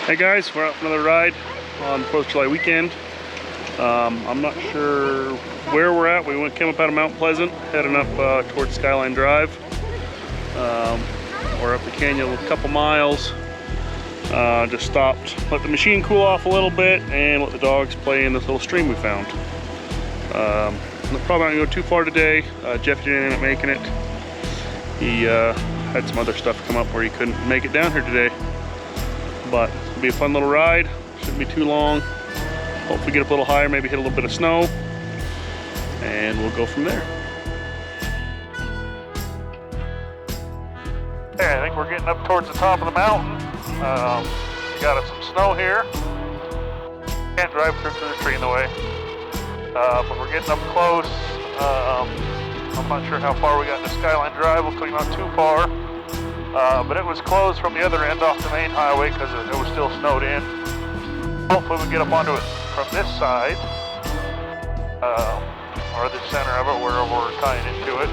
Hey guys, we're out for another ride on 4th of July weekend. I'm not sure where we're at. We came up out of Mount Pleasant, heading up towards Skyline Drive. We're up the canyon a couple miles. Just stopped, let the machine cool off a little bit, and let the dogs play in this little stream we found. We're probably not gonna go too far today. Jeff didn't end up making it. He had some other stuff come up where he couldn't make it down here today. But it'll be a fun little ride. Shouldn't be too long. Hopefully get up a little higher, maybe hit a little bit of snow, and we'll go from there. Okay, I think we're getting up towards the top of the mountain. We got us some snow here. Can't drive through the tree in the way. But we're getting up close. I'm not sure how far we got into Skyline Drive. Hopefully not too far. But it was closed from the other end off the main highway because it was still snowed in. Hopefully we get up onto it from this side, or the center of it, wherever we're tying into it.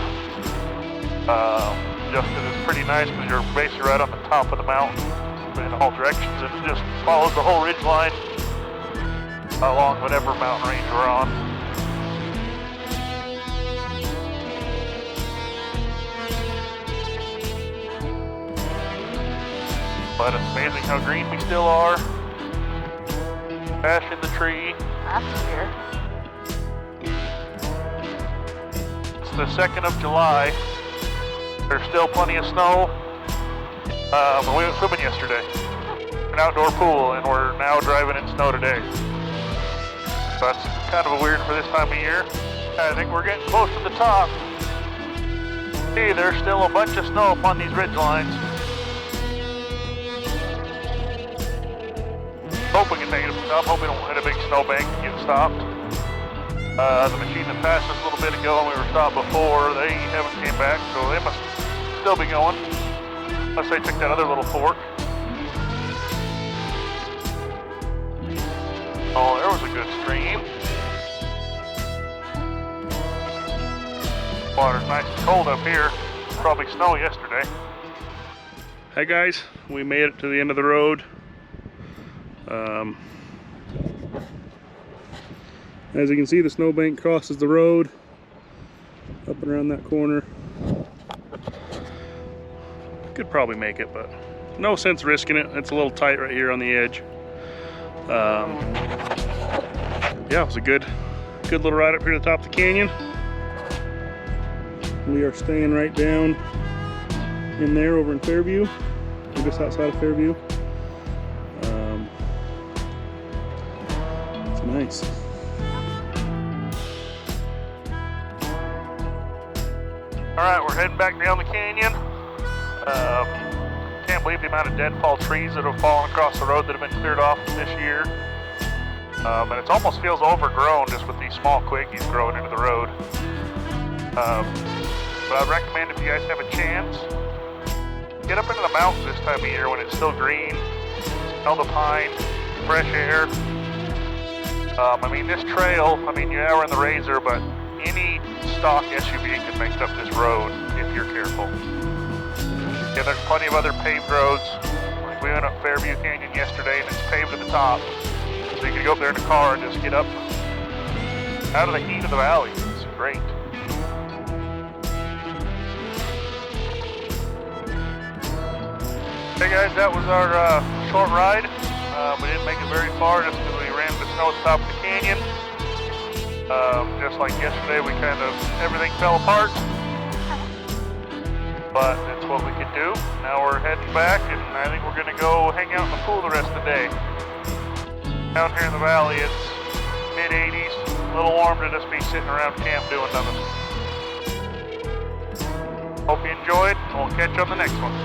Just because it's pretty nice because you're basically right on the top of the mountain in all directions, and it just follows the whole ridge line along whatever mountain range we're on. But it's amazing how green we still are. Ash in the tree. Last year. It's the 2nd of July. There's still plenty of snow. But we went swimming yesterday. An outdoor pool, and we're now driving in snow today. So that's kind of weird for this time of year. I think we're getting close to the top. See, there's still a bunch of snow up on these ridge lines. Hope we can make it to the top. Hope we don't hit a big snowbank and get stopped. The machine that passed us a little bit ago and we were stopped before, they haven't came back, so they must still be going. Unless they took that other little fork. Oh, there was a good stream. Water's nice and cold up here. Probably snow yesterday. Hey guys, we made it to the end of the road. As you can see, the snowbank crosses the road up and around that corner. Could probably make it, but no sense risking it. It's a little tight right here on the edge. Yeah, it was a good little ride up here to the top of the canyon. We are staying right down in there over in Fairview. We're just outside of Fairview. It's nice. Alright, we're heading back down the canyon. Can't believe the amount of deadfall trees that have fallen across the road that have been cleared off this year. And it almost feels overgrown just with these small quickies growing into the road. But I'd recommend, if you guys have a chance, get up into the mountains this time of year when it's still green, smell the pine, fresh air. I mean, this trail, yeah, we're in the Razor, but any stock SUV can make it up this road if you're careful. Yeah, there's plenty of other paved roads. Like we went up Fairview Canyon yesterday and it's paved to the top. So you can go up there in a car and just get up out of the heat of the valley. It's great. Hey guys, that was our short ride. We didn't make it very far just because we ran into snow at the top of the canyon. Just like yesterday, everything fell apart. But that's what we could do. Now we're heading back, and I think we're going to go hang out in the pool the rest of the day. Down here in the valley, it's mid-80s. A little warm to just be sitting around camp doing nothing. Hope you enjoyed, and we'll catch you on the next one.